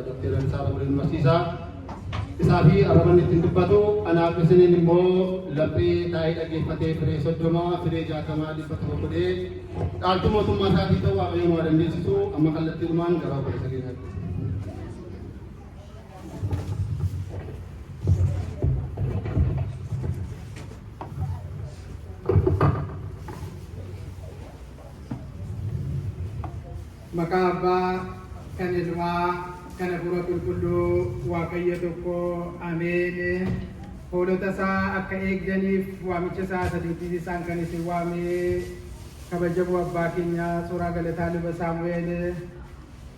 Dr. Ansara Burin Masisa isafi araman ittiin dubbatu anaaf isiniin immoo laphee taa'ee dhaggeeffatee firee soddoma firee jaatamaa dhibbata boqodee dhaaltu mootummaa isaatii ta'uu waaqayyoon waa dandeessisu amma kallattiidhumaan garaa godhe sageenatti. Makaba kan ilmaa kana bura qulqulluu waaqayyo tokko ameen. Hoolota isaa akka eegdaniif waamicha isaa sadiitti isaan kan isin waamee kabajamoo abbaa keenya suuraa galataa luba Saamu'eel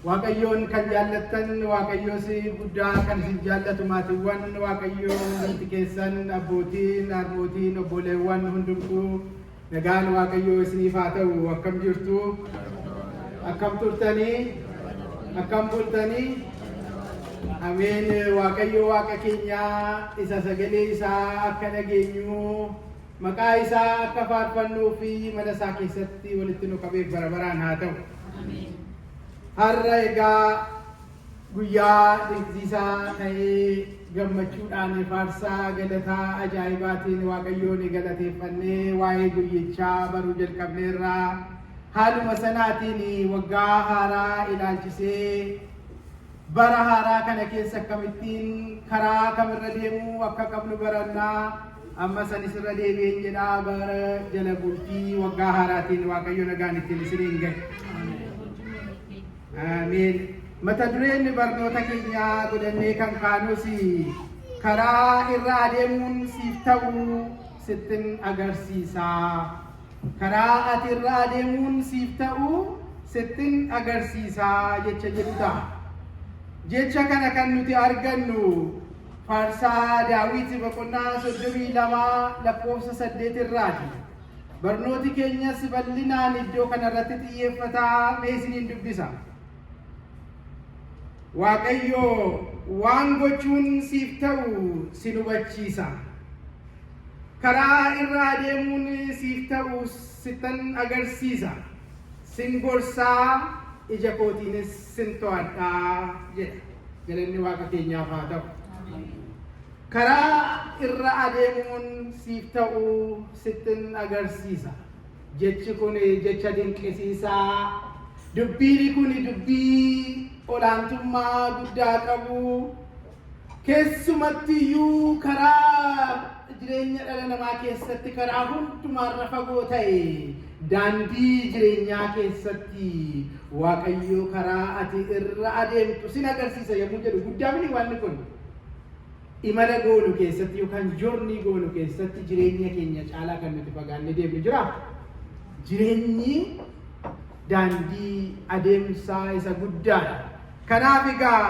waaqayyoon kan jaallattan waaqayyoos guddaa kan isin jaallatu maatiiwwan waaqayyoo hundi keessan abbootiin harmootiin obboleewwan hundumtuu nagaan waaqayyoo isiniif haa ta'u. Akkam jirtu? Akkam turtanii? Akkam bultanii? Ameen. Waaqayyo waaqa keenya isa sagalee isaa akka dhageenyu maqaa isaa akka faarfannuu fi mana isaa keessatti walitti nu qabee bara baraan haa ta'u. Har'a egaa guyyaa dinqisiisaa ta'ee gammachuudhaan faarsaa galataa ajaa'ibaatiin waaqayyoon galateeffannee waa'ee guyyichaa baruu jalqabneerraa. Haaluma sanaatiin waggaa haaraa ilaalchisee bara haaraa kana keessa akkamittiin karaa kamirra deemuu akka qabnu barannaa. Amma sanis irra deebi'een jedhaa bara jala bultii waggaa haaraatiin waaqayyo nagaan ittiin isiniin gahe. Ameen. Mata dureen barnoota keenyaa godhannee kan kaanus karaa irra adeemuun siif ta'uu sittin agarsiisaa. Karaa ati irra adeemuun siif ta'uu sittin agarsiisaa jecha jedhuudha. Jecha kana kan nuti argannu faarsaa Daawit boqonnaa 32 lakkoofsa 8 irraati. Barnooti keenyas bal'inaan iddoo kanarratti xiyyeeffataa mee isiniin dubbisa. Waaqayyo waan gochuun siif ta'u sin hubachiisa. Karaa irra adeemuun siif ta'u sittan agarsiisa. Sin gorsaa ija kootiinis sin to'adhaa jedha. Galanni waaqa keenyaaf haa ta'u. Karaa irra adeemuun siif ta'u sittin agarsiisa. Jechi kun jecha dinqisiisaa. Dubbiin kun dubbii olaantummaa guddaa qabu. Keessumattiyyuu karaa jireenya dhala namaa keessatti karaa hundumaarra fagoo ta'e daandii jireenyaa keessatti waaqayyo karaa ati irra adeemtu sin agarsiisa yommuu jedhu guddaa miti waan kun. Imala goonu keessatti yookaan joornii goonu keessatti jireenya keenya caalaa kan nuti fagaannee deemnu jira. Jireenyi daandii adeemsaa isa guddaadha. Kanaaf egaa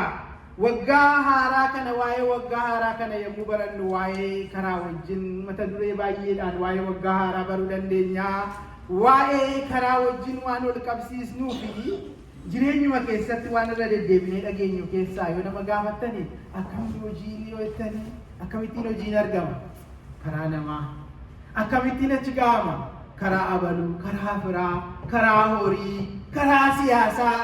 waggaa haaraa kana waa'ee waggaa haaraa kana yommuu barannu waa'ee karaa wajjin mata duree baay'eedhaan waa'ee waggaa haaraa baruu dandeenya. Waa'ee karaa wajjin waan wal qabsiisnuu fi jireenyuma keessatti waan irra deddeebinee dhageenyu keessaa yoo nama gaafattani akkamitti hojiin yoo jettani akkamittiin hojiin argama? Karaa namaa. Akkamittiin achi ga'ama? Karaa abaluu, karaa firaa, karaa horii, karaa siyaasaa,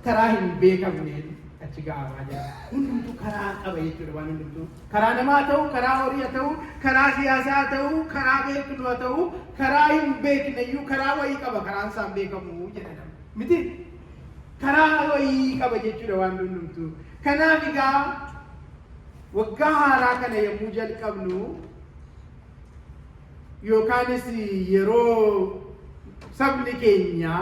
karaa hin beekamneen achi ga'amaa jira. Hundumtuu karaa qaba jechuudha waan hundumtuu. Karaa namaa ta'u, karaa horii haa ta'u, karaa siyaasaa ta'u, karaa beeknu haa ta'u, karaa hin beekneyyuu karaa wayii qaba karaan isaan beekamu jedhama. Miti karaa wayii qaba jechuudha waan hundumtuu. Kanaaf egaa waggaa haaraa kana yommuu jalqabnu yookaanis yeroo sabni keenya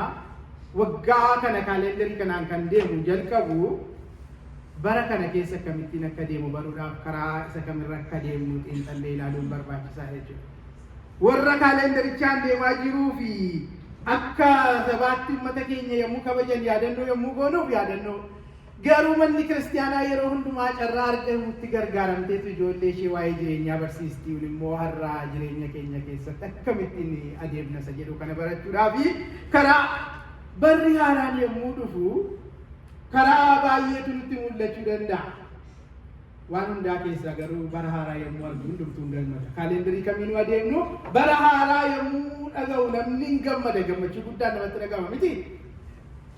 waggaa kana kaalendarii kanaan kan deemu jalqabu bara kana keessa akkamittiin akka deemu baruudhaaf karaa isa kamirra akka deemu xiinxallee ilaaluun barbaachisaa jechuudha. Warra kaalendarichaan deemaa jiruu fi akka sabaatti uummata keenya yommuu kabajan yaadannoo yommuu goonuuf yaadannoo. Garuu manni kiristaanaa yeroo hundumaa carraa argamutti gargaaramteetu ijoollee ishee waa'ee jireenyaa barsiistii immoo har'aa jireenya keenya keessatti akkamittiin adeemna isa jedhu kana barachuudhaaf karaa barri haaraan yommuu dhufu karaa baay'eetu nutti mul'achuu danda'a. Waan hundaa keessaa garuu bara haaraa yommuu argu hundumtuu hin gammada. Kaalendarii kamiinuu adeemnu bara haaraa yommuu dhaga'u namni hin gammada, gammachuu guddaan namatti dhaga'ama miti.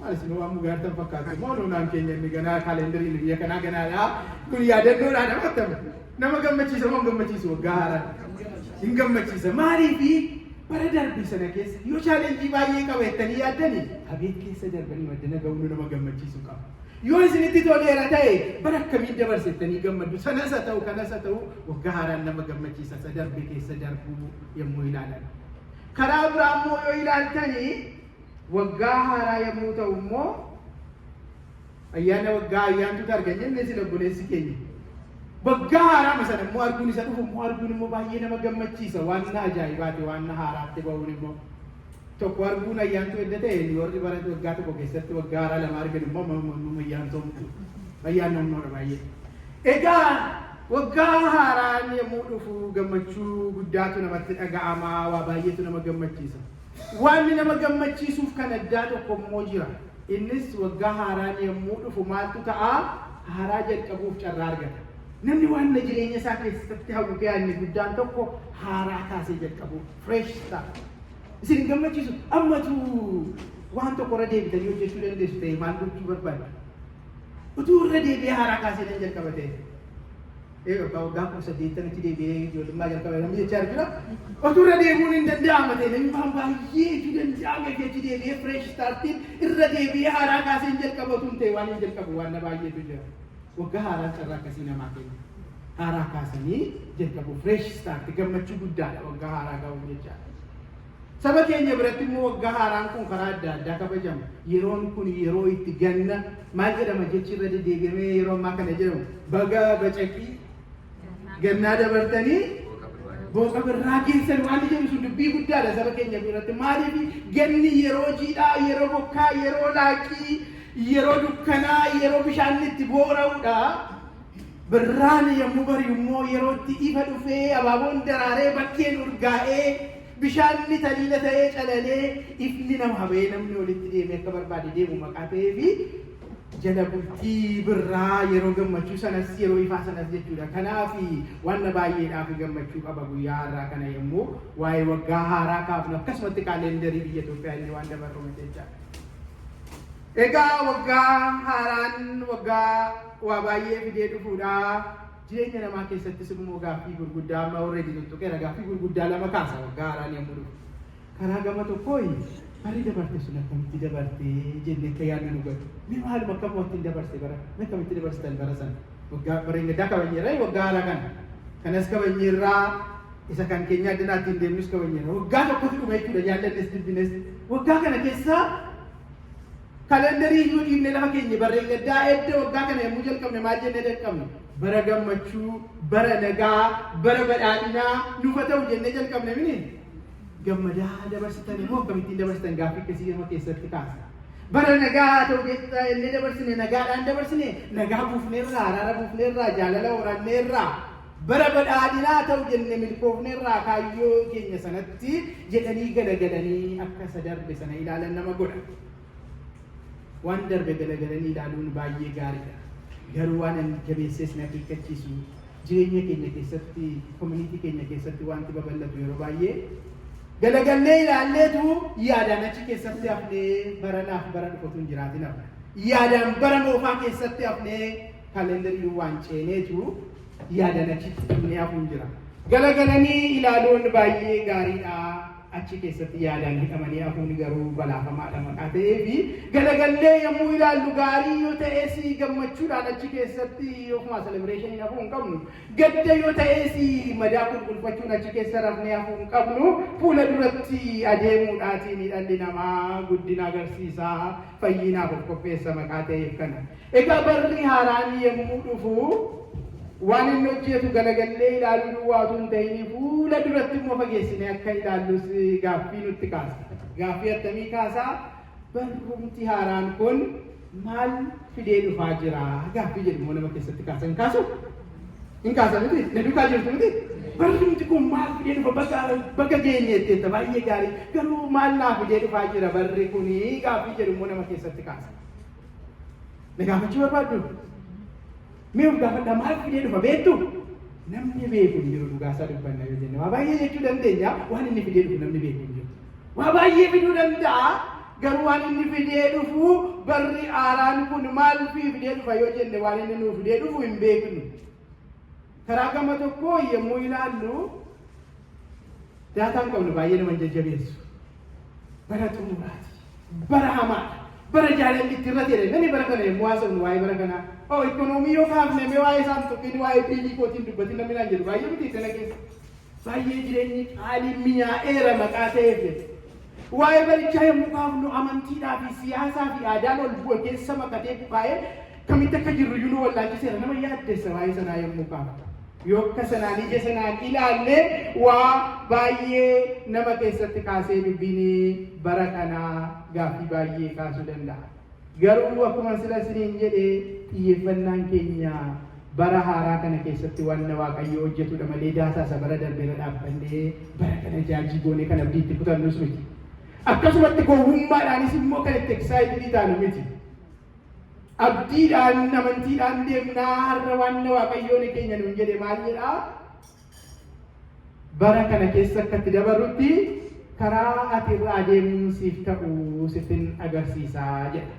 Maalis nu waan mugaartan fakkaatu moo naan keenya inni ganaa kaalendariin biyya kanaa ganaadhaa kun yaadannoodhaa nama gammachiisa moo gammachiisu waggaa haaraa hin gammachiisa maaliifi bara darbii sana keessa yoo chaalenjii baay'ee qabaatanii yaaddanii abeet keessa darbanii maddana ga'uun nama gammachiisu qaba. Yoo isinitti toleera ta'e bara akkamiin dabarsettanii gammaddu sanas haa ta'u kanas haa ta'u waggaa haaraan nama gammachiisa isa darbe keessa darbuu yommuu ilaalan. Karaa biraa immoo yoo ilaaltanii waggaa haaraa yommuu ta'u immoo ayyaana waggaa ayyaantutu arganya inni sila obboleessi keenya. Waggaa haaraa masana immoo arguun isa dhufu immoo arguun immoo baay'ee nama gammachiisa waan na ajaa'ibaati waan na haaraatti ba'uun immoo. Tokko arguun ayyaantu edda ta'e warri bara waggaa tokko keessatti waggaa haaraa lama argan immoo ayyaantomtu ayyaannomnoodha baay'ee. Egaa waggaa haaraan yommuu dhufu gammachuu guddaatu namatti dhaga'ama waa baay'eetu nama gammachiisa. Waan nama gammachiisuuf kan addaa tokko immoo jira. Innis waggaa haaraan yommuu dhufu maaltu ta'a haaraa jalqabuuf carraa argata. Namni waan jireenya isaa keessatti hawwu yaadni guddaan tokko haaraa kaasee jalqabuuf fresh start. Isin gammachiisu ammatu waan tokko irra deebitanii hojjechuu dandeessu ta'e maal gochuu barbaadda? Utuu irra deebi'ee haaraa kaasee nan jalqabate. Waggaa 18tti deebi'ee ijoollummaa jalqabate namni jechaa jira. Utuu irra deebi'uun hin danda'ama ta'e namni waan baay'ee itti danda'ame jechi deebi'ee fresh startiin irra deebi'ee haaraa kaasee hin jalqabatu hin ta'e waan hin jalqabu waan baay'eetu jira. Waggaa haaraan carraa akkasii namaa kenna. Haaraa kaasanii jalqabu fresh start gammachuu guddaadha waggaa haaraa ga'uun jechaadha. Saba keenya biratti immoo waggaa haaraan kun karaa adda addaa kabajama. Yeroon kun yeroo itti ganna maal jedhama jechi irra deddeebi'amee yeroo ammaa kana jedhamu baga bacaqii gannaa dabartanii booqa birraa keessan waan jedhu sun dubbii guddaadha saba keenya biratti. Maaliif ganni yeroo jiidhaa, yeroo bokkaa, yeroo laaqii, yeroo dukkanaa, yeroo bishaan itti boora'uudha. Birraan yommuu bari'u immoo yeroo itti ifa dhufee abaaboon daraaree bakkeen urgaa'ee bishaanni taliila ta'ee calalee ifni nama habee namni walitti deemee akka barbaade deemu maqaa ta'ee fi jala bultii birraa yeroo gammachuu sanas yeroo ifaa sanas jechuudha. Kanaaf waan baay'eedhaaf gammachuu qaba guyyaa har'aa kana yommuu waa'ee waggaa haaraa kaafnu akkasumatti kaalendarii biyya Itoophiyaa inni waan dabarfamu jechaadha. Egaa waggaa haaraan waggaa waa baay'ee fidee dhufuudha. Jireenya namaa keessattis immoo gaaffii gurguddaa amma warreen tuttuqeera gaaffii gurguddaa lama kaasa waggaa haaraan yommuu dhufu. Karaa gama tokkoo barri dabarte sun akkamitti dabarte jennee akka yaadnu nu gatu. Mee maaluma akkamitti dabarse bara akkamitti dabarsitan bara sana waggaa barreen gaddaa kabanyerra waggaa haaraa kana kanas kabanyerraa isa kan keenya addanaatti deemnus kabanyerra waggaa tokkotti dhume jechuudha jaalladhes dibbines waggaa kana keessaa kalendarii yoo dhiibne lafa keenya barreen gaddaa edda waggaa kana yommuu jalqabne maal jennee jalqabne bara gammachuu, bara nagaa, bara badhaadhinaa nufa ta'u jennee jalqabne mini gammadaa dabarsitan immoo akkamittiin dabarsitan gaaffii akkasii yeroo keessatti kaasa. Bara nagaa ta'u jetta illee dabarsine nagaadhaan dabarsine nagaa buufneerraa, araara buufneerraa, jaalala horanneerraa. Bara badhaadhinaa ta'u jenne milkoofneerraa kaayyoo keenya sanatti jedhanii galagalanii akka isa darbe sana ilaalan nama godha. Waan darbe galagalanii ilaaluun baay'ee gaariidha. Garuu waan jabeessees na akeekkachiisu jireenya keenya keessatti koominiitii keenya keessatti wanti babal'atu yeroo baay'ee galagallee ilaalleetu yaadaan achi keessatti hafnee baranaaf bara dhufatu hin jiraatin hafna. Yaadaan bara moofaa keessatti hafnee kaalendarii waan ceeneetu yaadaan achitti hafnee hafu hin jira. Galagalanii ilaaluun baay'ee gaariidha. Achi keessatti yaadaan hidhamanii hafuun garuu balaafamaadha maqaa ta'ee fi galagallee yommuu ilaallu gaarii yoo ta'es gammachuudhaan achi keessatti ofuma celebration hafuu hin qabnu. Gadda yoo ta'es madaa qulqulfachuun achi keessa rafnee hafuu hin qabnu. Fuula duratti adeemuudhaatiin dhalli namaa guddina agarsiisaa fayyinaaf of qopheessa maqaa ta'eef kana. Egaa barri haaraan yommuu dhufu waan inni hojjetu galagallee ilaaluu duwwaatu hin ta'in fuula duratti immoo fageessine akka ilaallus gaaffii nutti kaasa. Gaaffii attamii kaasaa barrumti haaraan kun maal fidee dhufaa jira? Gaaffii jedhu immoo nama keessatti kaasa hin kaasu? Hin kaasa miti? Na duukaa jirtu miti? Barrumti kun maal fidee dhufa bakka geenyeetti baay'ee gaarii garuu maal naa fidee dhufaa jira barri kuni gaaffii jedhu immoo nama keessatti kaasa. Na gaafachuu barbaaddu? Mee of gaafadhaa maal fidee dhufa beektu? Namni beeku hin jiru dhugaasaa dubbanna yoo jenne waa baay'ee jechuu dandeenya waan inni fidee dhufu namni beeku hin jiru. Waa baay'ee fiduu danda'a garuu waan inni fidee dhufu barri aaraan kun maal fidee dhufa yoo jenne waan inni nuuf fidee dhufu hin beeknu. Karaa gama tokkoo yommuu ilaallu daataan qabnu baay'ee nama jajjabeessu. Bara xumuraati, bara hamaadha, bara jaalalli itti irra jedhe namni bara kana yommuu haasofnu waa'ee bara kanaa ikoonoomii yoo kaafne mee waa'ee isaan tokkiin waa'ee biyyi kootiin dubbatiin namni naan jedhu baay'ee miti sana keessa. Baay'ee jireenyi qaalii mi'aa'eera maqaa ta'eef jedhe. Waa'ee barichaa yommuu kaafnu amantiidhaa fi siyaasaa fi aadaan ol bu'e keessa makatee bukaa'ee kamitti akka jirru iyyuu nu wallaalchiseera nama yaaddeessa waa'ee sanaa yommuu kaafnu. Yoo akka sanaan ija sanaan ilaalle waa baay'ee nama keessatti kaasee dubbiin bara kanaa gaaffii baay'ee kaasuu danda'a. Garuu akkuma sila isiniin jedhee xiyyeeffannaan keenya bara haaraa kana keessatti waan Waaqayyo hojjetudha malee daasaa isa bara darbeera dhaabbannee bara kana jaajii goonee kan abdiitti kutannus miti. Akkasumatti gowwummaadhaanis immoo kan itti eksaayitii taanu miti. Abdiidhaan amantiidhaan deemnaa har'a waan Waaqayyoon keenya nuun jedhe maal jedhaa? Bara kana keessa akkatti dabarrutti karaa ati irra adeemuun siif ta'u sifin agarsiisaa jedha.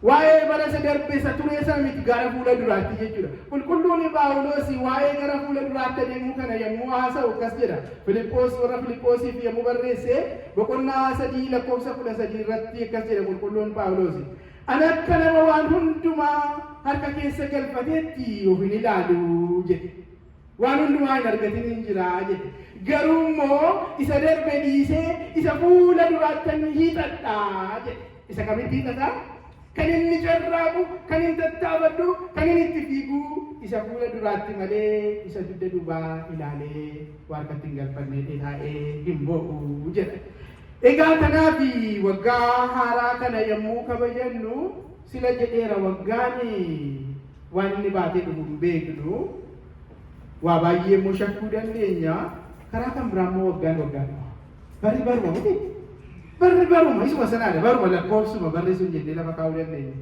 Waa'ee bara isa darbe isa ture sana miti gara fuula duraatti jechuudha. Qulqulluun Phaawulos waa'ee gara fuula duraatti adeemuu kana yommuu haasa'u akkas jedha. Filiphos warra Filiphoosiif yommuu barreesse boqonnaa 3 lakkoofsa 13 irratti akkas jedha qulqulluun Phaawulos. Ani akka nama waan hundumaa harka keessa galfateetti of hin ilaalu jedhe. Waan hundumaa hin argatin hin jira jedhe. Garuu immoo isa darbe dhiisee isa fuula duraatti hiixadha jedhe. Isa kamitti hiixata? Kan inni carraaqu, kan inni tattaafadhu, kan inni itti fiigu isa fuula duraatti malee isa dugda duubaa ilaalee waaqatti hin galfanne taa'ee hin bo'u jedha. Egaa kanaaf waggaa haaraa kana yommuu kabajannu sila jedheera waggaan waan inni baatee dhufu hin beeknu waa baay'ee immoo shakkuu dandeenya. Karaa kan biraa immoo waggaan barri baruma miti. Barri baruma isuma sanaadha baruma lakkoofsuma barri sun jennee lafa kaa'uu dandeenya.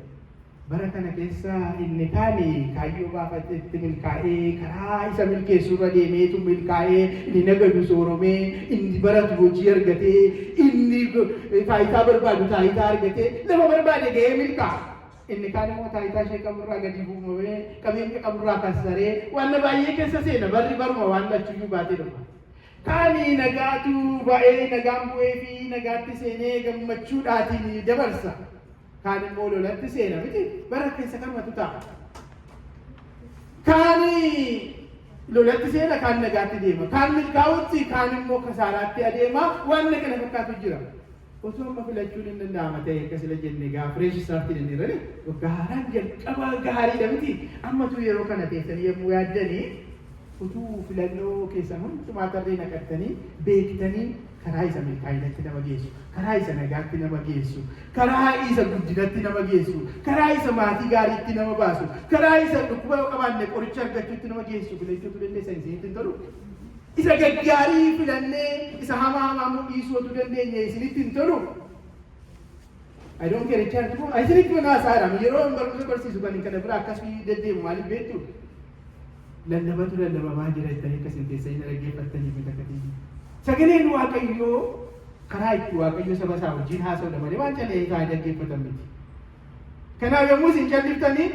Bara kana keessa inni kaani kaayyoo baafatetti milkaa'ee karaa isa milkeessuu irra deemeetu milkaa'ee inni nagadu sooromee inni baratu hojii argatee inni taayitaa barbaadu taayitaa argatee lafa barbaade ga'ee milkaa'a. Inni kaan immoo taayitaa ishee qaburraa gadi buufamee qabeenya qaburraa kassaree waan baay'ee keessa seena barri baruma waan lachuyyuu baatee dhufa. Kaani nagaatu baay'ee nagaan bu'ee fi nagaatti seenee gammachuudhaatiin dabarsa. Kaan immoo lolatti seena miti bara keessa kanumatu ta'a. Kaani lolatti seena kaan nagaatti deema. Kaan milkaa'utti kaan immoo kasaaraatti adeema waan kana fakkaatu jira. Osoo amma filachuun hin danda'ama ta'e akkasila jenne gaa fireesh isaatti dandeenye waggaa haaraan jalqaba gaariidha miti. Ammatu yeroo kana teessanii yommuu yaaddanii utuu filannoo keessan hundumaa tarree naqattanii beektanii karaa isa milkaa'inatti nama geessu, karaa isa nagaatti nama geessu, karaa isa guddinatti nama geessu, karaa isa maatii gaariitti nama baasu, karaa isa dhukkuba qabaanne qoricha argachuutti nama geessu filachuutu dandeessan isinitti hin tolu. Isa gaggaarii filannee isa hamaa immoo dhiisuu otoo dandeenye isinitti hin tolu. I don't care charge mo. Isinitti mana asaadha. Yeroo barumsa barsiisu kan kana bira akkasii deddeemu maaliif beektu? Lallabatu lallabamaa jira jettanii akkasiin teessanii dhaggeeffattanii fi takkatii. Sagaleen Waaqayyoo karaa itti Waaqayyo saba isaa wajjin haasa'udha malee waan callee isaa dhaggeeffatan miti. Kanaaf yommuu isin calliftanii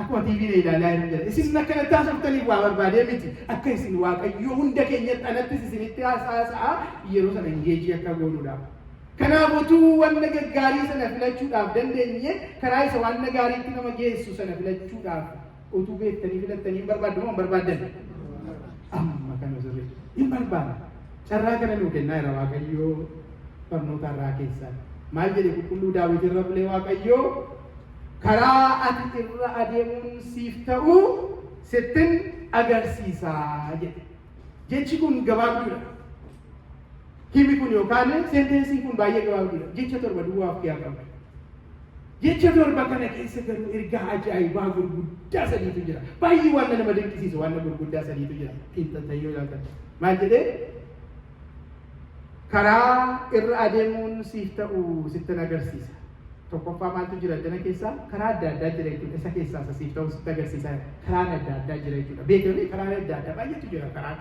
akkuma TV ilaalaa jiran jira. Isin akkanatti haasoftaniif waa barbaadee miti. Akka isin Waaqayyoo hunda keenyatti anattis isinitti haasa'a yeroo sana engeejii akka goonuudhaaf. Kanaaf utuu wanna gaggaarii sana filachuudhaaf dandeenye karaa isa wanna gaariitti nama geessu sana filachuudhaaf utuu beektanii filattanii hin barbaaddu moo hin barbaaddan? Amma kana sirrii hin barbaada. Carraa kana nuu kennaa jira Waaqayyoo barnoota irraa keessaa. Maal jedhe qulqulluu Daawit irra bulee Waaqayyoo karaa ati irra adeemuun siif ta'u sittin agarsiisaa jedhe. Jechi kun gabaabduudha. Himi kun yookaan senteensiin kun baay'ee gabaabduudha. Jecha torba duwwaaf kiyaa qaba. Jecha torba kana keessa garuu ergaa ajaa'ibaa gurguddaa sadiitu jira. Baay'ee waan nama dinqisiisu waan gurguddaa sadiitu jira. Xiinxaltayyoo laatan. Maal jedhee? Karaa irra adeemuun siif ta'u sittin agarsiisa. Tokkoffaa maaltu jira jana keessaa? Karaa adda addaa jira jechuudha. Isa keessaa siif ta'u sitti agarsiisa. Karaan adda addaa jira jechuudha. Beekanii karaan adda addaa baay'eetu jira karaan.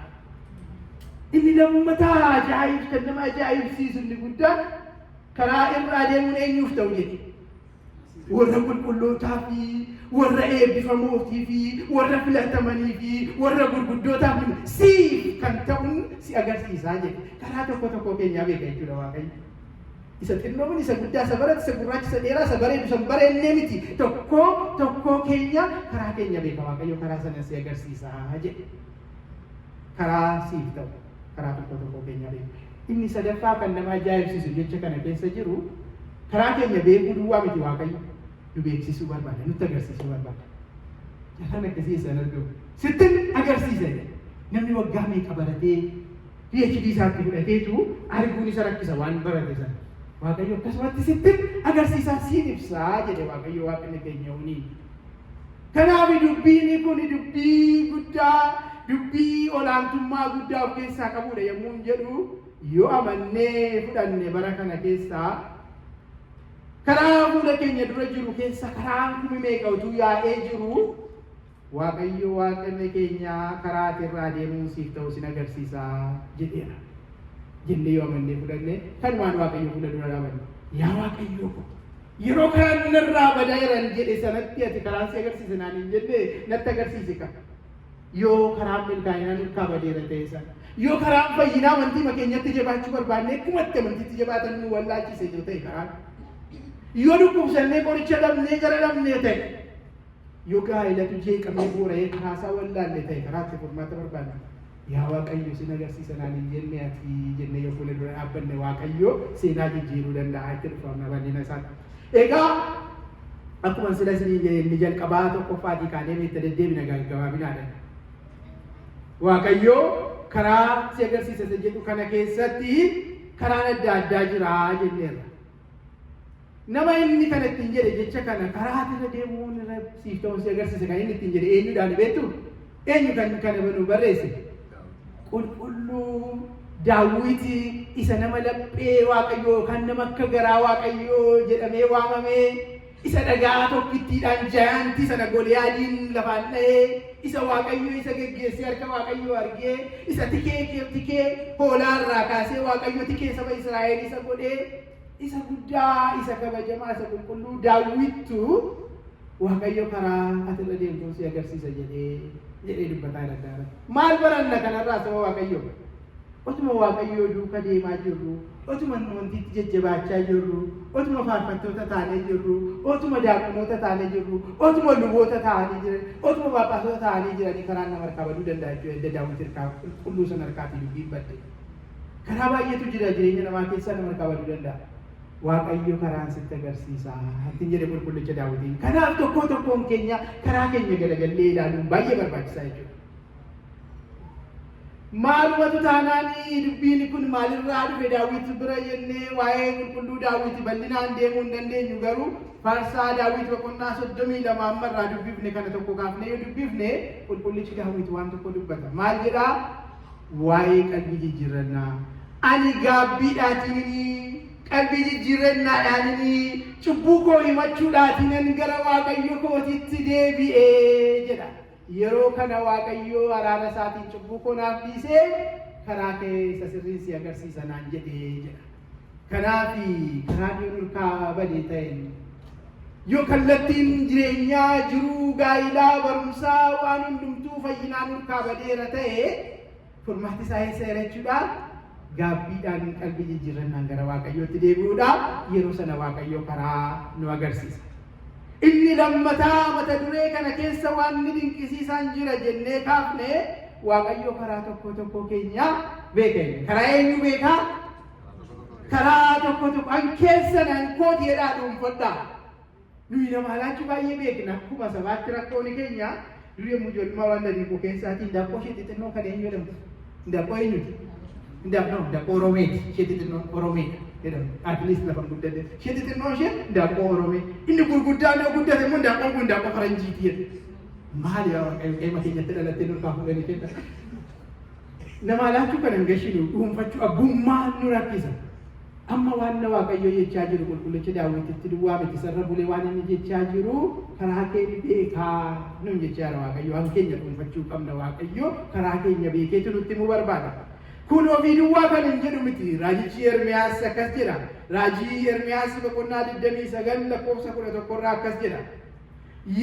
Inni lammataa ajaa'ib kan nama ajaa'ibsiisu inni guddaan karaa irraa deemuun eenyuuf ta'u jedhe warra qulqullootaa fi warra eebbifamootii fi warra filatamanii fi warra gurguddootaaf siif kan ta'uun si agarsiisaa jedhe karaa tokko keenyaa beeka jechuudha Waaqayyo. Isa xinnoon isa guddaa isa barate isa gurraacha isa dheeraa isa bareedu isa bareennee miti tokko keenya karaa keenya beeka Waaqayyo karaa sana si agarsiisaa jedhe karaa siif ta'u karaa tokko keenya beeka. Inni sadaffaa kan nama ajaa'ibsiisu jecha kana keessa jiru karaa keenya beekuu duwwaa miti Waaqayyo nu beeksisuu barbaada nutti agarsiisuu barbaada. Jalaan akkasii isaan argamu sittin agarsiisa namni waggaa meeqa baratee PhD isaatti fudhateetu arguun isa rakkisa waan barate sana. Waaqayyo akkasumatti sittin agarsiisaa siin ibsaa jedhe Waaqayyo Waaqni keenya unii. Kanaaf dubbiin kun dubbii guddaa dubbii olaantummaa guddaa of keessaa qabudha yommuu jedhu yoo amannee fudhanne bara kana keessaa karaa fuula keenya dura jiru keessa karaan kumi meeqa utuu yaa'ee jiru Waaqayyo Waaqni keenya karaa irraa deemuun siif ta'u sin agarsiisaa jedheera. Jennee yoo amannee fudhanne kanumaan Waaqayyo fuula dura dhaabanne yaa Waaqayyo ko yeroo karaan narraa badaa jiran jedhe sanatti ati karaan si agarsiise naan hin jenne natti agarsiise ka yoo karaan milkaa'inaa nurkaa badeera ta'e sana yoo karaan fayyinaa amantii keenyatti jabaachuu barbaanne akkumatti amantiitti jabaatan nu wallaalchise yoo ta'e karaan yoo dhukkubsannee qoricha dhabnee gara dhabnee ta'e yoo gaa'elatu jeeqamee boora'ee kaasaa wallaalle ta'e karaatti furmaata barbaanne yaa Waaqayyo sin agarsiisa naan hin jenne ati jenne yoo fuula dura dhaabbanne Waaqayyo seenaa jijjiiruu danda'a itti dhufamna bal'ina isaatti. Egaa akkuma sila isin jalqabaa tokkoffaatii kaanee itti deddeebina gabaabinaadha. Waaqayyo karaa si agarsiisa jedhu kana keessatti karaan adda addaa jira jenneerra. Nama inni kana ittiin jedhe jecha kana karaa irra deemuun siif ta'uun si agarsiisa kan inni ittiin jedhe eenyudhaan beektu? Eenyu kan kana banu barreesse? Qulqulluu Daawiti isa nama laphee Waaqayyoo kan nama akka garaa Waaqayyoo jedhamee waamamee isa dhagaa tokkittiidhaan jaayantii sana Goliyaadiin lafaan dha'ee isa Waaqayyoo isa geggeessee harka Waaqayyoo argee isa tikee hoolaarraa kaasee Waaqayyoo tikee saba Israa'el isa godhee isa guddaa isa kabajamaa isa qulqulluu Daawittu Waaqayyo karaa ati irra deemtuun si agarsiisa jedhee dubbataa danda'a. Maal baranna kanarraa saba Waaqayyoo? Otuma Waaqayyoo duuka deemaa jirru, otuma wantiitti jajjabaachaa jirru, otuma faarfattoota taanee jirru, otuma daaqonoota taanee jirru, otuma luboota taanii jiran, otuma baaphaasota taanii jiranii karaan nama harkaa baduu danda'a jechuudha. Edda Daawit harkaa qulqulluu sana harkaatii dubbiin badde. Karaa baay'eetu jira jireenya namaa keessaa nama harkaa baduu danda'a. Waaqayyo karaan sitti agarsiisa. Ittiin jedhe qulqullicha Daawitiin. Kanaaf tokkoon keenya karaa keenya galagallee ilaaluun baay'ee barbaachisaa jechuudha. Maalumatu taanaanii dubbiin kun maalirraa dhufe Daawit bira jennee waa'ee qulqulluu Daawit bal'inaan deemuu hin dandeenyu garuu faarsaa Daawit boqonnaa 32 ammarraa dubbifne kana tokko kaafnee yoo dubbifne qulqullichi Daawit waan tokko dubbata. Maal jedhaa? Waa'ee qalbii jijjiirrannaa. Ani gaabbiidhaatiin qalbii jijjiirrannaadhaan cubbuu koo himachuudhaatiin gara Waaqayyo kootitti deebi'ee jedha. Yeroo kana Waaqayyo araara isaatiin cubbuu koo naaf dhiisee karaa keessa sirriin si agarsiisa naan jedhee jedha. Kanaaf karaan yoo nurkaa badee ta'e yoo kallattiin jireenyaa jiruu gaa'ilaa barumsaa waan hundumtuu fayyinaa nurkaa badeera ta'e furmaati isaa eessa jechuudha. Gaabbiidhaan qalbii jijjiirrannaan gara Waaqayyootti deebi'uudha. Yeroo sana Waaqayyo karaa nu agarsiisa. Inni lammataa mata duree kana keessa waan inni dinqisiisaan jira jennee kaafne Waaqayyo karaa tokko keenya beekne. Karaa eenyu beekaa? Karaa tokko an keessa nan kootiidhaa dhuunfadhaa. Nuyi nama alaachuu baay'ee beekna. Akkuma sabaatti rakkoon keenya durii mujoolmaa waan dadiiquu keessaatiin daabboo ishee xixinnoo kan eenyu jedhamtu? Daabboo eenyuti? Daabboo Oromeeti. Ishee xixinnoo Oromeedha. Atleast lafa guddate. Ishee xixinnoo ishee daabboo Oromee. Inni gurguddaan yoo guddate immoo daabboon kun daabboo Faranjiiti jedha. Maali yaa Waaqayyo qeema keenyatti dhalattee nurkaa fuudhanii kenna. Nama alaachuu kan hin gashinu dhuunfachuu abbummaan nu rakkisa. Amma waan na Waaqayyo jechaa jiru qulqullicha Daawititti duwwaa miti sarara bulee waan inni jechaa jiru karaa keenya beekaa nun jechaa jira Waaqayyo waan keenya dhuunfachuu qabna Waaqayyo karaa keenya beekeetu nutti mu barbaada. kun ofii duwwaa kan hin jedhu miti. Raajichi Ermiyaas akkas jedha. Raajii Ermiyaas boqonnaa 29 lakkoofsa 11 irraa akkas jedha.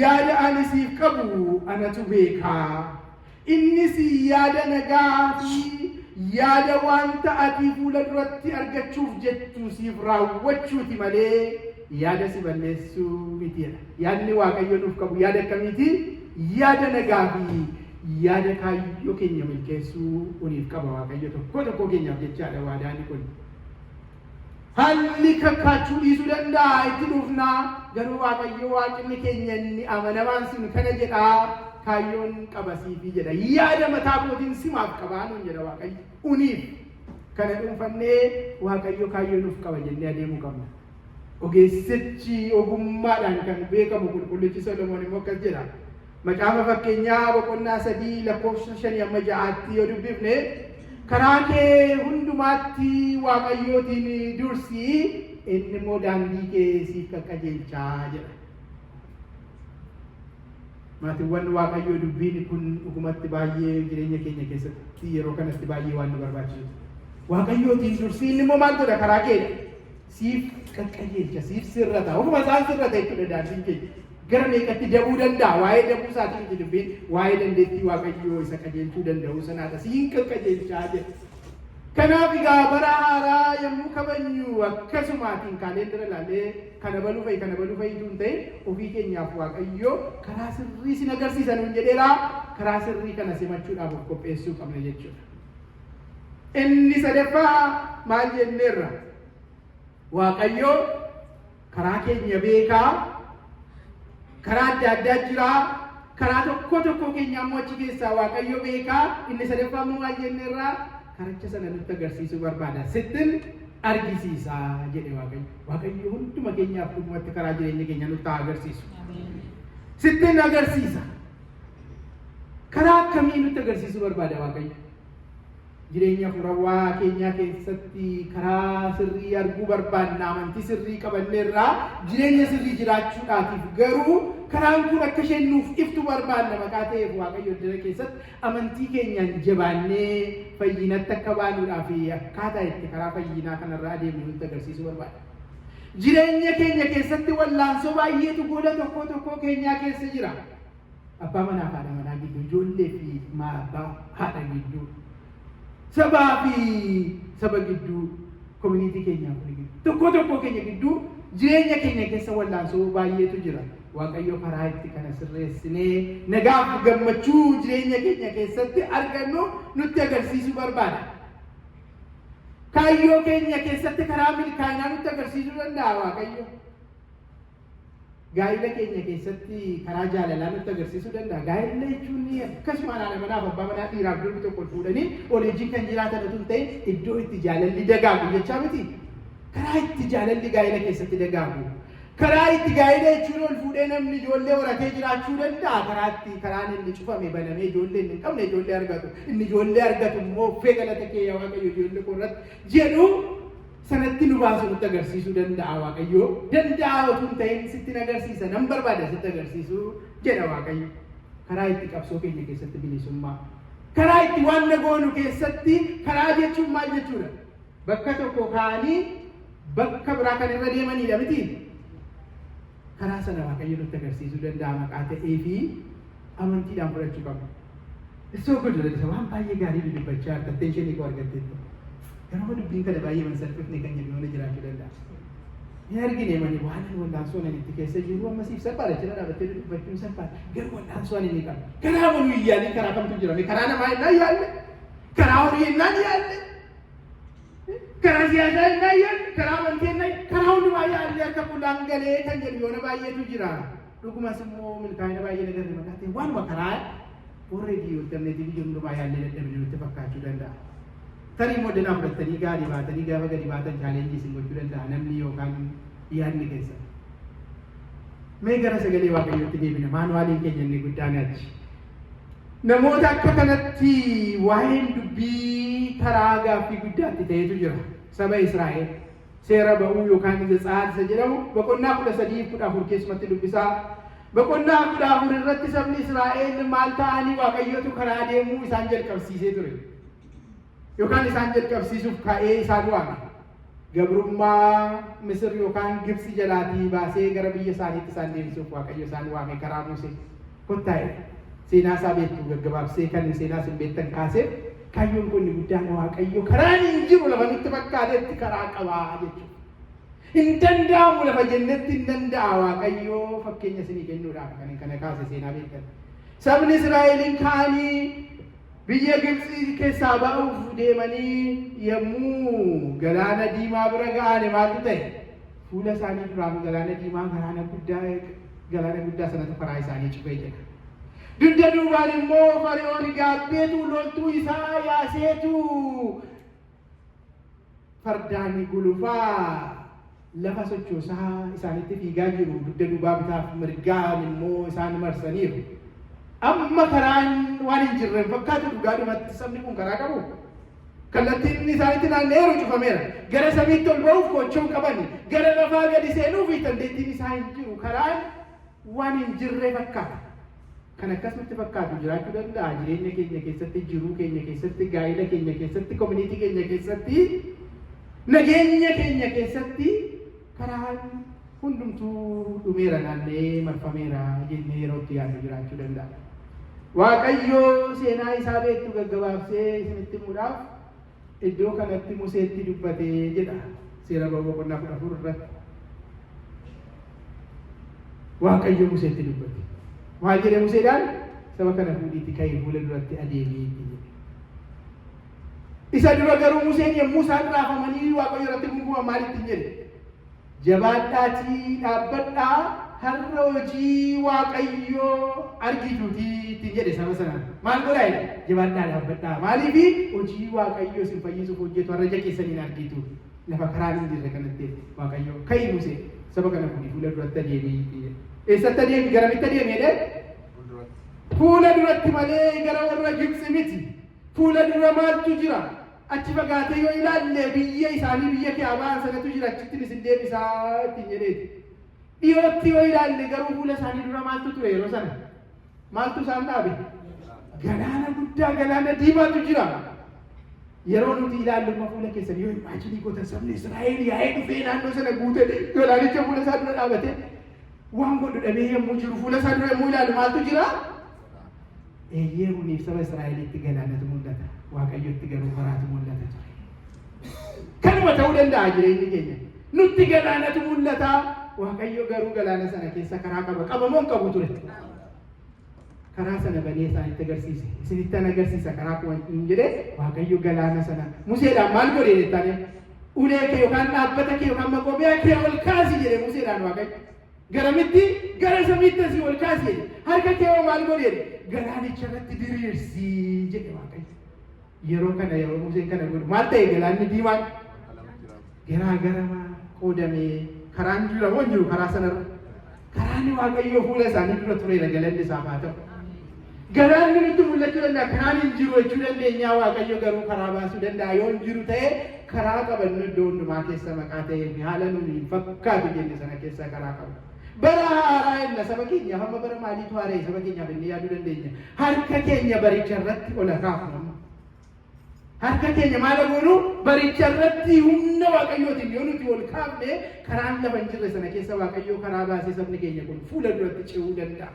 Yaada ani siif qabu anatu beekaa. Innis yaada nagaa fi yaada wanta ati fuula duratti argachuuf jettu siif raawwachuuti malee yaada si balleessuu miti. Yaadni Waaqayyo nuuf qabu yaada akkamiiti? Yaada nagaa fi yaada kaayyoo keenya milkeessuu uniif qaba Waaqayyo tokko keenyaaf jechaadha waadaani kun. Haalli kakkaachuu dhiisuu danda'a itti dhufnaa garuu Waaqayyo Waaqni keenya inni amanamaan sun kana jedhaa kaayyoon qabasiifi jedha. Yaada mataa kootiin simaaf qabaa nuun jedha Waaqayyo. Uniif kana dhuunfannee Waaqayyo kaayyoo nuuf qaba jennee adeemuu qabna. Ogeessichi ogummaadhaan kan beekamu qulqullichi Solomoon immoo akkas jedha. Macaafa fakkeenyaa boqonnaa 3 lakkoofsa 5 amma 6tti yoo dubbifne karaa kee hundumaatti Waaqayyootiin dursii inni immoo daandii kee siif qaqqajeelchaa jedha. Maatiiwwan Waaqayyoo dubbiin kun dhugumatti baay'ee jireenya keenya keessatti yeroo kanatti baay'ee waan nu barbaachisu. Waaqayyootiin dursii inni immoo maal godha karaa kee siif qaqqajeelcha siif sirrata ofuma isaan sirrata jechuudha daandiin keenya. Gara meeqatti dabuu danda'a waa'ee dabuu isaatiin itti dubbiin waa'ee dandeettii Waaqayyoo isa qajeelchuu danda'u sanaadha siin qaqqajeelchaa jedha. Kanaaf egaa bara haaraa yommuu kabajnu akkasumaatiin kaaleendara ilaalee kana baluu fa'iitu hin ta'in ofii keenyaaf Waaqayyoo karaa sirrii sin agarsiisa nuun jedheera karaa sirrii kana simachuudhaaf of qopheessuu qabna jechuudha. Inni sadaffaa maal jenneerra? Waaqayyoo karaa keenya beekaa karaa adda addaa jira karaa tokko keenya ammoo achi keessaa Waaqayyo beekaa inni sadaffaa immoo maal jenneerraa karicha sana nutti agarsiisuu barbaada sittin argisiisaa jedhe Waaqayyo. Waaqayyo hunduma keenyaaf dhugumatti karaa jireenya keenya nutti agarsiisu. Sittin agarsiisa. Karaa akkamii nutti agarsiisuu barbaada Waaqayyo? Jireenya furawaa keenyaa keessatti karaa sirrii arguu barbaadna amantii sirrii qabanneerraa jireenya sirrii jiraachuudhaatiif garuu karaan kun akka isheen nuuf iftu barbaadna maqaa ta'eef Waaqayyo dira keessatti amantii keenyaan jabaannee fayyinatti akka baanuudhaa fi akkaataa itti karaa fayyinaa kanarraa adeemnu nutti agarsiisuu barbaada. Jireenya keenya keessatti wallaansoo baay'eetu gola tokko keenyaa keessa jira. Abbaa manaa fi haadha manaa gidduu, ijoollee fi abbaa haadha gidduu. Sabaa fi saba gidduu, koominiitii keenyaa gidduu, tokko keenya gidduu jireenya keenya keessa wallaansoo baay'eetu jira. Waaqayyo karaa itti kana sirreessinee nagaaf gammachuu jireenya keenya keessatti argannu nutti agarsiisuu barbaada. Kaayyoo keenya keessatti karaa milkaa'inaa nutti agarsiisuu danda'a Waaqayyo. Gaa'ila keenya keessatti karaa jaalalaa nutti agarsiisuu danda'a. Gaa'ila jechuun akkasuma haadha manaa fi abbaa manaa dhiiraaf durbi tokko fuudhanii waliin kan jiraatan osoo hin ta'in iddoo itti jaalalli dagaagu jechaa miti. Karaa itti jaalalli gaa'ila keessatti dagaagu. Karaa itti gaa'ila jechuun ol fuudhee namni ijoollee horatee jiraachuu danda'a. Karaan inni cufame banamee ijoollee hin qabne ijoollee argatu. Inni ijoollee argatu immoo uffee galata kee yaa Waaqayyo ijoollee korratti jedhu sanatti nu baasu nutti agarsiisuu danda'a Waaqayyo. Danda'a osoo hin ta'in sitti agarsiisa nan barbaada sitti agarsiisuu jedha Waaqayyo. Karaa itti qabsoo keenya keessatti bilisummaa. Karaa itti waan nagoonu keessatti karaa jechuun maal jechuudha? Bakka tokko kaanii bakka biraa kan irra deemanidha miti. Karaa sana Waaqayyo nutti agarsiisuu danda'a maqaa ta'ee fi amantiidhaan fudhachuu qabna. Isoo godhu waan baay'ee gaarii dubbachaa harka attentionii koo argatteetti. Yeroo dubbiin kana baay'ee mansalfifne kan jedhu jiraachuu danda'a. Hin argine mani waan wallaansoo nan itti keessa jiru amma siif salphaadha jira dhaabattee dubbachuun salphaadha. Garuu wallaansoo ani ni qaba. Karaa manuu iyyaalii karaa kamtu jira? Karaa namaa innaa iyaalle, karaa horii innaa iyaalle, karaa siyaasaa innaa iyaalle, karaa amantii innaa karaa hundumaa iyaalle akka qulaan galee kan jedhu yoona baay'eetu jira. Dhugumas immoo milkaa'ina baay'ee nagarre maqaa ta'e waanuma karaa already interneetii fi hundumaa iyaallee dadhabne nutti fakkaachuu danda'a. Tarii moodinaa fudhattanii gaarii baatanii gaafa gadi baatan chaalenjii isin gochuu danda'a namni yookaan yaadni keessa. Mee gara sagalee Waaqayyootti deebina maanuwaaliin keenya inni guddaan achi. Namoota akka kanatti waa'een dubbii karaa gaaffii guddaatti ta'etu jira. Saba Israa'el seera ba'uu yookaan Zetsa'aat isa jedhamu boqonnaa 13-14 keessumatti dubbisaa. Boqonnaa 14 irratti sabni Israa'el maal ta'anii Waaqayyootu karaa deemuu isaan jalqabsiisee ture. yookaan isaan jalqabsiisuuf ka'ee isaan waame. Gabrummaa Misir yookaan Gibsi jalaatii baasee gara biyya isaaniitti isaan deebisuuf Waaqayyo isaan waame karaa Musee. Kottaa'e seenaa isaa beektu gaggabaabsee kan seenaa isin beektan kaaseef kaayyoon kun guddaan Waaqayyo karaan hin jiru lafa nutti fakkaatetti karaa qabaa jechuudha. Hin danda'amu lafa jennetti hin danda'a Waaqayyo fakkeenya isinii kennuudhaaf kan kana kaase seenaa beektan. Sabni Israa'eliin ka'anii biyya Gibxii keessaa ba'uuf deemanii yommuu galaana diimaa bira ga'ane maaltu ta'e? Fuula isaanii duraan galaana diimaa galaana guddaa sanatu karaa isaanii cufee jedha. Dugda duubaan immoo Fara'oon gaabbeetu loltuu isaa yaaseetu fardaan gulufaa lafa sochoosaa isaanitti fiigaa jiru. Dugda duubaa bitaaf mirgaan immoo isaan marsaniiru. Amma karaan waan hin jirre fakkaatu dhugaadhumatti sabni kun karaa qabu. Kallattiin isaanitti naanna'eeru cufameera. Gara samiitti ol ba'uuf kochoon qabani. Gara lafaa gadi seenuuf dandeettiin isaa hin jiru. Karaan waan hin jirre fakkaata. Kan akkasumatti fakkaatu jiraachuu danda'a. Jireenya keenya keessatti, jiruu keenya keessatti, gaa'ela keenya keessatti, koominiitii keenya keessatti, nageenya keenya keessatti karaan hundumtuu dhumeera naanna'ee marfameera jennee yeroo itti yaadu jiraachuu danda'a. Waaqayyo seenaa isaa beektu gaggabaabsee isinitti himuudhaaf iddoo kanatti Museetti dubbatee jedha. Seera boqonnaa 14 irratti Waaqayyo Museetti dubbate. Maal jedhe Museedhaan? Saba kana fuudhiitti ka'ee fuula duratti adeemiitti jedhe. Isa dura garuu Museen yommuu isaan raafamanii Waaqayyo irratti gunguman maalitti jedhe? Jabaadhaatii dhaabbadhaa har'a hojii Waaqayyoo argituutii itti jedhe saba sanaan. Maal godhaa jedhe? Jabaadhaa dhaabbadhaa. Maaliifi hojii Waaqayyoo isin fayyisuuf hojjetu har'a ija keessaniin argitu. Lafa karaan hin jirre kanatti Waaqayyo ka'ii Musee saba kana fuula duratti adeemiitti jedhe. Eessatti adeemi? Garamitti adeemi jedhe? Fuula duratti malee gara warra Gibxi miti. Fuula dura maaltu jira? Achi fagaatee yoo ilaalle biyya isaanii biyya Kaabaan sanatu jira achittiin isin deebisaa ittiin jedheeti. Dhiyootti yoo ilaalle garuu fuula isaanii dura maaltu ture yeroo sana? Maaltu isaan dhaabe? Galaana guddaa galaana diimaatu jira. Yeroo nuti ilaallu fuula keessan yoo imaajinii gootan sabni Israa'el yaa'ee dhufee naannoo sana guute galaanicha fuula isaa dura dhaabate waan godhu dhabee yommuu jiru fuula isaa dura yommuu ilaalu maaltu jira? Eeyyee kuniif saba Israa'elitti galaanatu mul'ata. Waaqayyotti garuu karaatu mul'ata ture. Kanuma ta'uu danda'a jireenyi keenya. Nutti galaanatu mul'ata. Waaqayyo garuu galaana sana keessa karaa qaba. Qabamoon qabu ture. Karaa sana banee isaanitti agarsiise. Isinitti agarsiisa karaa kuma hin jedhe Waaqayyo galaana sana. Museedhaan maal godhe jettanii? Ulee kee yookaan dhaabbata kee yookaan maqoomiyaa kee ol kaasi jedhe Museedhaan Waaqayyo. Garamitti gara samiitti asii ol kaasi jedhe. Harka kee maal godhe? Galaanicha irratti diriirsii jedhe Waaqayyo. Yeroo kana yeroo Museen kana godhu maal ta'e galaanni diimaan garaa gara qoodamee karaan jira moo jiru karaa sanarra karaan Waaqayyo fuula isaanii dura tureera galanni isaaf haa ta'u. Galaanni nutti mul'achuu danda'a karaan hin jiru jechuu dandeenya Waaqayyo garuu karaa baasuu danda'a yoo hin jiru ta'e karaa qabannu iddoo hundumaa keessa maqaa ta'ee fi haala nuyi fakkaatu jenne sana keessa karaa qabu. Bara haaraa inna saba keenyaaf amma bara maaliitu haara'e saba keenyaaf inni yaaduu dandeenya. Harka keenya baricha irratti ol kaafnu. Harka keenya maal goonu baricha irratti humna Waaqayyootiin yoo nuti ol kaafne karaan lafa hin jirre sana keessa Waaqayyoo karaa baasee sabni keenya kun fuula duratti ce'uu danda'a.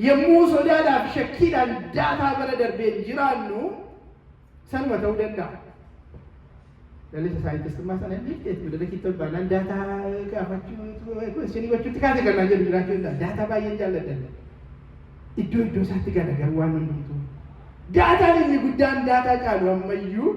Yommuu sodaadhaaf shakkiidhaan daataa bara darbeen jiraannu sanuma ta'uu danda'a. Lalisa saayintistummaa sana dhiifteetti midada kiitti ol baanaan daataa gaafachuu isinii gochuutti kaase kannaa jedhu jiraachuu danda'a. Daataa baay'een jaalladhan. Iddoo isaatti garagaru waan hundumtuu. Daataan inni guddaan daataa caalu ammayyuu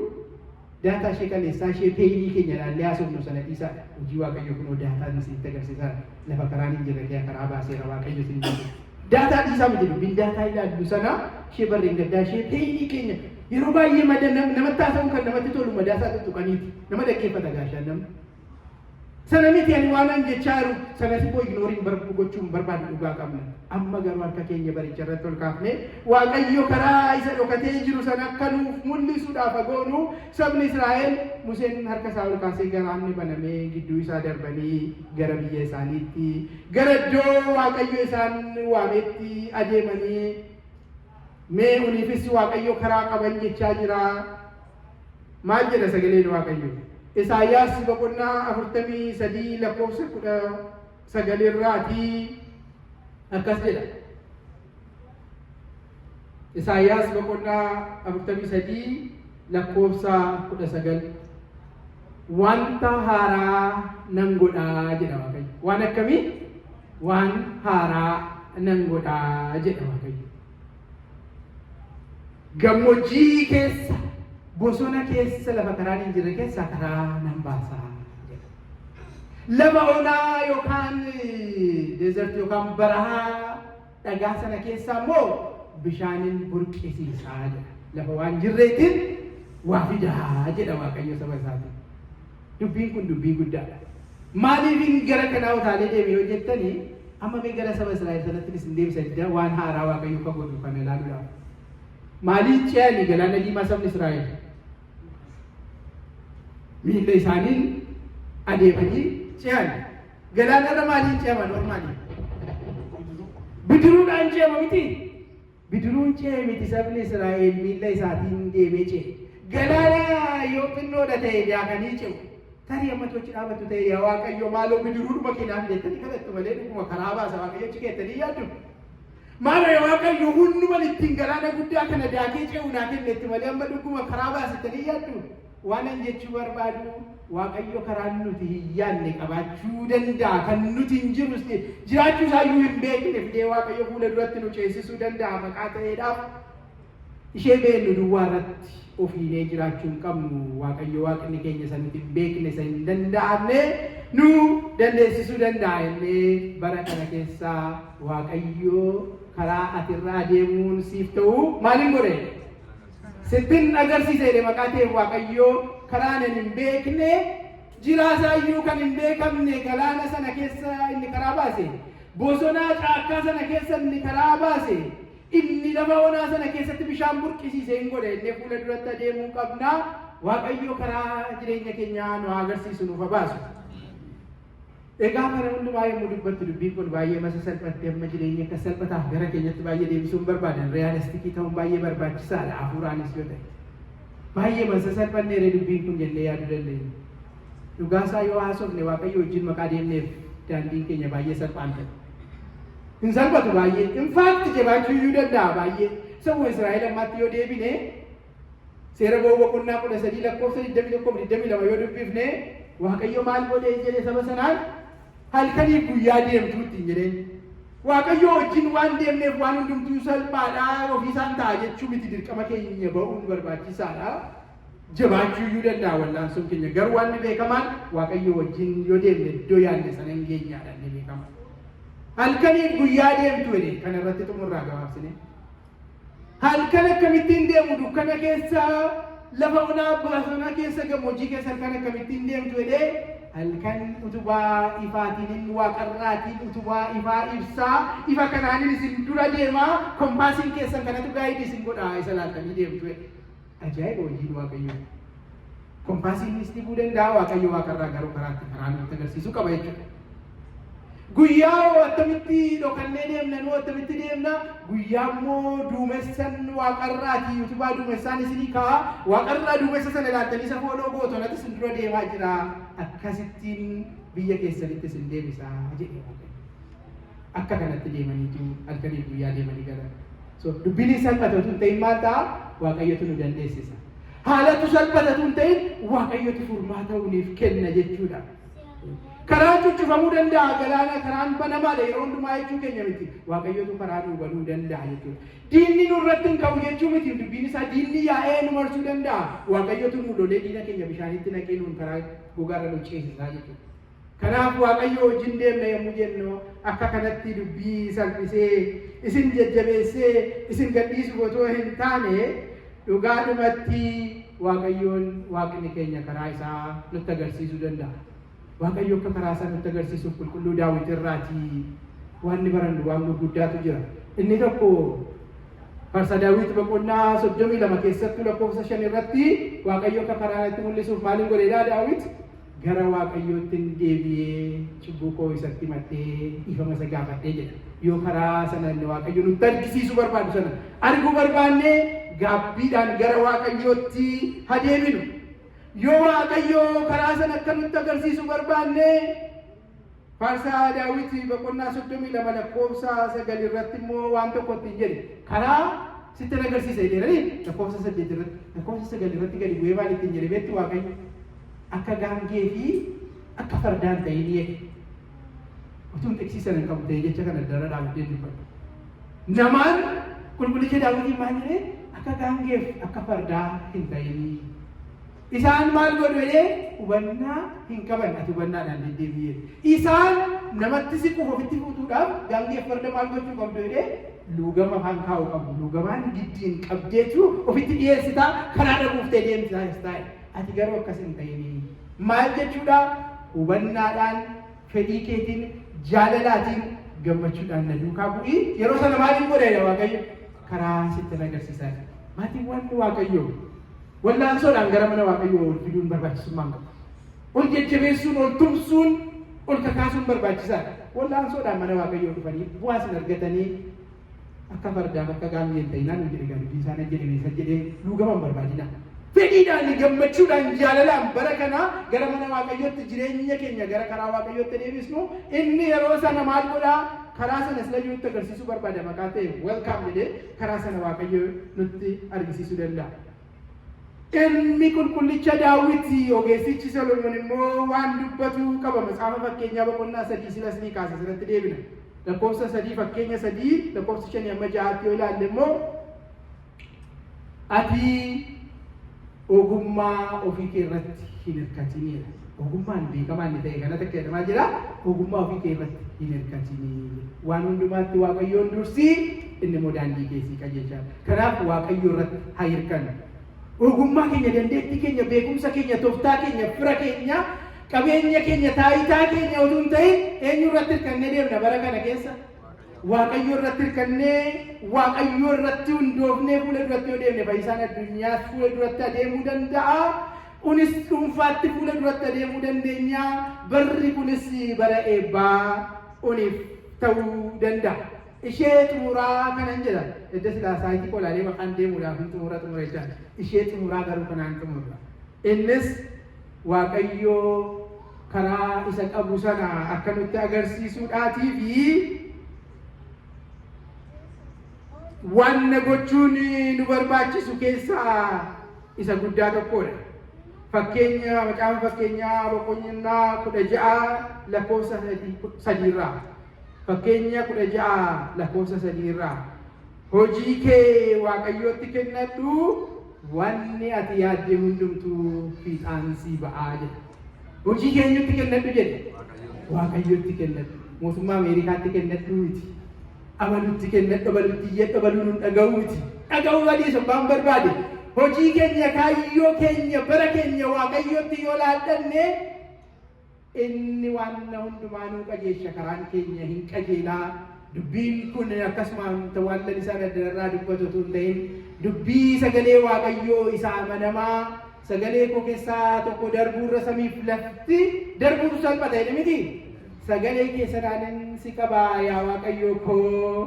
daataa ishee kaleessaa ishee peeyinii keenya ilaallee haasofnu sana dhiisaadha. Hojii Waaqayyo kunoo daataan isinitti agarsiisaadha. Lafa karaan hin jirre kee karaa baaseera Waaqayyo isin jedhu. Daataa dhiisaa miti dubbiin daataa ilaallu sana ishee barreen gaddaa ishee peeyinii keenya yeroo baay'ee namatti haasa'uun kan namatti tolu madaasaa tuttuqaniiti. Nama dhaggeeffata gaashaan namni. Sana miti ani waan jechaa jiru sanas immoo ignooriin gochuun barbaadu dhugaa qabna. Amma garuu harka keenya baricha irratti ol kaafne Waaqayyo karaa isa dhokatee jiru sana akka nuuf mul'isuudhaaf agoonu sabni Israa'el Museen harka isaa ol kaasee galaanni banamee gidduu isaa darbanii gara biyya isaaniitti gara iddoo Waaqayyo isaan waametti adeemanii mee uniifis Waaqayyo karaa qaban jechaa jira. maal jedha sagaleen Waaqayyoo? Isaayyaas boqonnaa 43 lakkoofsa 19 irraatii akkas jedha. Isaayyaas boqonnaa 43 lakkoofsa 19 wanta haaraa nan godhaa jedha Waaqayyo. Waan akkamii? Waan haaraa nan godhaa jedha Waaqayyo. Gammoojjii keessa, bosona keessa, lafa karaan hin jirre keessa karaa nan baasaa jedha. Lafa onaa yookaan deezertii yookaan barahaa dhagaa sana keessaa immoo bishaanin burqisiisaa jedha. Lafa waan jirreetiin waa fidaa jedha Waaqayyo saba isaatiin. Dubbiin kun dubbii guddaadha. Maaliifin gara kanaa utaalee deeme yoo jettanii amma mee gara saba Israa'el sanatti isin deebisa waan haaraa Waaqayyo akka godhu kana ilaaluudhaaf. Maaliif ce'anii galaana diimaa sabni Israa'el? Miilla isaaniin adeemanii ce'an. Galaanarra maaliin ce'aman ormaanii? Bidiruudhaan ce'ama miti. Bidiruun ce'e miti sabni Israa'el miilla isaatiin deemee ce'e. Galaana yoo xinnoodha ta'e daakanii ce'u. Tarii amma tochi dhaabatu ta'e yaa Waaqayyo maaloo bidiruudhuma keenyaaf jettanii kadhattu malee dhuguma karaa baasa Waaqayyo achi keettanii yaaddu. Maalo yaa Waaqayyo hunduma ittiin galaana guddaa kana daakee ce'u naa kennetti malee amma dhuguma karaa baasitanii yaaddu. Waan an jechuu barbaadu Waaqayyo karaan nuti hin yaadne qabaachuu danda'a kan nuti hin jirus jiraachuu isaayyuu hin beekne fidee Waaqayyo fuula duratti nu ceesisuu danda'a maqaa ta'eedhaaf ishee beennu duwwaa irratti ofiinee jiraachuu hin qabnu. Waaqayyo Waaqni keenya sanitti hin beekne isa hin danda'amne nu dandeessisuu danda'a illee bara kana keessaa Waaqayyo karaa atirraa deemuun siif ta'u maalin godhe? Sittin agarsiise maqaa ta'e Waaqayyo karaa nan hin beekne jiraasayyuu kan hin beekamne galaana sana keessa inni karaa baase, bosonaa caakkaa sana keessa inni karaa baase, inni lafa onaa sana keessatti bishaan burqisiise hin godhe inni fuula duratti adeemuu qabna. Waaqayyo karaa jireenya keenyaa nu agarsiisu nuuf baasu. Egaa kana hundumaa yommuu dubbattu dubbiin kun baay'ee masa salphatte amma jireenya akka salphataaf gara keenyatti baay'ee deebisuun barbaadan realistikii ta'uun baay'ee barbaachisaadha hafuuraanis yoo ta'e. Baay'ee masa salphanneere dubbiin kun jennee yaaduu dandeenya. Dhugaasaa yoo haasofne Waaqayyo wajjin maqaa deemneef daandiin keenya baay'ee salphaan ta'e. Hin salphatu baay'ee. Infaakti jabaachuu iyyuu danda'a baay'ee. Sabuu Israa'el ammaatti yoo deebine seera boqonnaa 13 lakkoofsa 21-22 yoo dubbifne Waaqayyo maal godhee jedhe saba sanaan halkanii guyyaa deemtuutti hin jedheen. Waaqayyo wajjin waan deemneef waan hundumtuu salphaadhaa ofiisaan ta'a jechuu miti dirqama keenya ba'uun barbaachisaadha. Jabaachuu iyyuu danda'a wallaansoon keenya garuu waan beekamaan Waaqayyo wajjin yoo deemne iddoo yaadne sana hin geenyaadha inni beekama. Halkanii guyyaa deemtu jedhe kana irratti xumurraa gabaabsine. Halkan akkamittiin deemu dukkana keessa lafa onaa bosona keessa gammoojjii keessa halkan akkamittiin deemtu jedhee halkan utubaa ifaatiin waaqarraatiin utubaa ifaa ibsaa ifa kanaanin isin dura deemaa kompaasiin keessan kanatu gaayidii isin godhaa isa laaltanii deemtu jedhe. Ajaa'iba hojiin Waaqayyo. Kompaasiinis dhibuu danda'a Waaqayyo waaqarraa garuu karaatti karaa nutti agarsiisuu qaba jechuudha. Guyyaa attamitti dhokannee deemna nu attamitti deemna guyyaa immoo duumessan waaqarraati utubaa duumessaan isinii ka'a waaqarraa duumessa sana ilaaltanii isa fooloo gootonatti isin dura deemaa jira akkasittiin biyya keessanitti isin deebisaa jedhe akka kanatti deemaniitu halkanii guyyaa deemanii gara. So dubbiin salphatatu hin ta'in maal ta'a Waaqayyotu nu dandeessisa. Haalatu salphatatu hin ta'in Waaqayyotu furmaata nuuf kenna jechuudha. Karaan cuccufamuu danda'a galaana karaan banamaadha yeroo hundumaa jechuu keenya miti Waaqayyotu karaa nuu banuu danda'a jechuudha. Diinni nurratti hin qabu jechuu miti dubbiin isaa diinni yaa'ee nu marsuu danda'a Waaqayyotu nu lolee diina keenya bishaanitti naqee nuun karaa gogaarra nu ceesisaa jechuudha. Kanaaf Waaqayyo wajjin deemna yommuu jennu akka kanatti dubbii salphisee isin jajjabeessee isin gadhiisuuf otoo hin taane dhugaadhumatti Waaqayyoon Waaqni keenya karaa isaa nutti agarsiisuu danda'a. Waaqayyo akka karaa isaa nutti agarsiisuuf qulqulluu Daawit irraatii waan barannu waan guddaatu jira. Inni tokko Faarsaa Daawit boqonnaa 32 keessattuu lakkoofsa 5 irratti Waaqayyo akka karaa itti mul'isuuf maaliin godheedha Daawit? Gara Waaqayyootti deebi'ee cubbuu koo isatti himadhee ifama isa gaafadhee jedha. Yoo karaa sana inni Waaqayyo nutti argisiisuu barbaadu sana arguu barbaannee gaabbiidhaan gara Waaqayyootti haa deebinu. yoo waaqayyoo karaa sana akka nutti agarsiisu barbaanne faarsaa daawwitii boqonnaa 32 lakkoofsa 9 irratti immoo waan tokko ittiin jedhe karaa sitti agarsiisa jedhanii lakkoofsa 8 irratti lakkoofsa 9 irratti gadi bu'ee maal ittiin jedhe beektu waaqayyo akka gaangee fi akka fardaan ta'ee ni eege utuun xiqqisiisan hin qabu ta'e jecha kana dara dhaabbatee dubbatu namaan qulqullicha daawwitii maal jedhee akka gaangeef akka fardaa hin ta'inii isaan maal godhu jedhee hubannaa hin qaban ati hubannaadhaan deddeebi'ee isaan namatti siquuf ofitti fuutuudhaaf gaangeef farda maal gochuu qabdu jedhee luugama afaan kaa'u qabu luugamaan giddiin qabdeetu ofitti dhiyeessitaa karaa dhabuuftee deemsisaa taa'e ati garuu akkas hin ta'inii maal jechuudha hubannaadhaan fedhii keetiin jaalalaatiin gammachuudhaan na duukaa bu'ii yeroo sana maaliin godha waaqayyo karaa sitti agarsiisaa maatiiwwan waaqayyo wallaansoodhaan gara mana waaqayyoo ol fiduun barbaachisummaan qaba ol jajjabeessuun ol tumsuun ol kakaasuun barbaachisaadha wallaansoodhaan mana waaqayyoo dhufanii bu'aas argatanii akka fardaan akka gaangee ta'inaan jedhe gaarii isaan jedhee luugaman barbaadina fedhiidhaan gammachuudhaan jaalalaan bara kana gara mana waaqayyootti jireenya keenya gara karaa waaqayyootti deebisnu inni yeroo sana maal godhaa karaa sana sila nutti agarsiisuu barbaada maqaa ta'e welcome jedhee karaa sana waaqayyo nutti argisiisuu danda'a. Ilmi qulqullicha Daawit ogeessichi Solomoon immoo waan dubbatu qaba matsaafa fakkeenyaa boqonnaa 3 silas ni kaasa asirratti deebina. Lakkoofsa 3 fakkeenya 3 lakkoofsa 5 amma 6 yoo ilaalle immoo ati ogummaa ofii kee irratti hin hirkatinidha. Ogummaan beekamaan ta'e kanatti akka jedhamaa jira ogummaa ofii kee irratti hin hirkatinii waan hundumaatti waaqayyoon dursii inni immoo daandii keessii qajeelcha. Kanaaf waaqayyoo irratti haa hirkannu. Ogummaa keenya dandeettii keenya beekumsa keenya tooftaa keenya fira keenya qabeenya keenya taayitaa keenya utuu hin ta'in eenyu irratti hirkannee deemna bara kana keessa waaqayyo irratti hirkannee waaqayyo irratti hundoofnee fuula duratti yoo deemne fayyisaan addunyaas fuula duratti adeemuu danda'a kunis dhuunfaatti fuula duratti adeemuu dandeenya barri kunis bara eebbaa uniif ta'uu danda'a. Ishee xumuraa kanan jedha edda silaasaayiti qolaalee maqaan deemuudhaaf hin xumura jechaa ishee xumuraa garuu kanaan xumurra innis waaqayyoo karaa isa qabu sana akka nutti agarsiisuudhaatii fi wanna gochuun nu barbaachisu keessaa isa guddaa tokkodha. Fakkeenya macaafa fakkeenyaa boqonnaa 16 lakkoofsa 3 irraa fakkeenya 16 lakkoofsa 3 irraa hojii kee waaqayyootti kennadhu wanni ati yaadde hundumtuu fiixaan sii ba'aa jedha. Hojii keenyatti kennadhu jedhe waaqayyootti kennadhu mootummaa Ameerikaatti kennadhu miti amalutti kennadhu abalutti jedhu abaluu nun dhaga'uu miti dhaga'uu badii sobbaan barbaade hojii keenya kaayyoo keenya bara keenya waaqayyootti yoo laadhanne inni waan hundumaanuu qajeelcha karaan keenya hin qajeelaa dubbiin kun akkasumaan waan isaan addarraa dubbatu tun ta'in dubbii sagalee waaqayyoo isa amanamaa sagalee koo keessaa tokko darbuurra samiif lafti darbuutu salphata jedhe miti sagalee keessadhaan si qabaa yaa waaqayyoo koo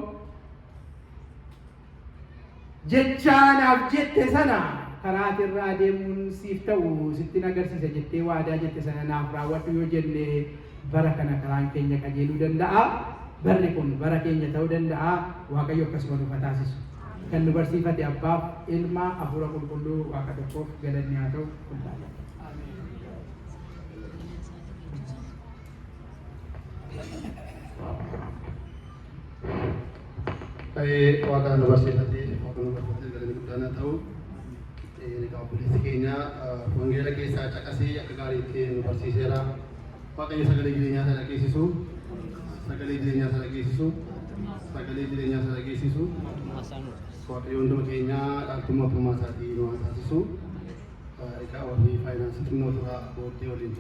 jechaanaaf jette sana karaatirraa deemuun siif ta'u sittin agarsiisa jettee waadaa jette sana naaf raawwadhu yoo jenne bara kana karaan keenya qajeeluu danda'a. Barri kun bara keenya ta'uu danda'a. Waaqayyo akkasuma nuuf taasisu. Kan nu barsiifate Abbaaf Ilma Hafuura Qulqulluu Waaqa tokkoof galanni haa ta'u. Waaqa nu barsiifate Waaqa nu barsiifate galanni guddaan haa ta'u. Obboleessi keenya wangeela keessaa caqasee akka gaariitti nu barsiiseera. Waaqayyo sagalee jireenyaa sana geessisu, sagalee jireenyaa sana geessisu, sagalee jireenyaa sana geessisu. Waaqayyo hunduma keenya dhaaltummaa mootummaa isaatii nu haa taasisu. Egaa warri faayinaansii xinnoo turaa booddee waliin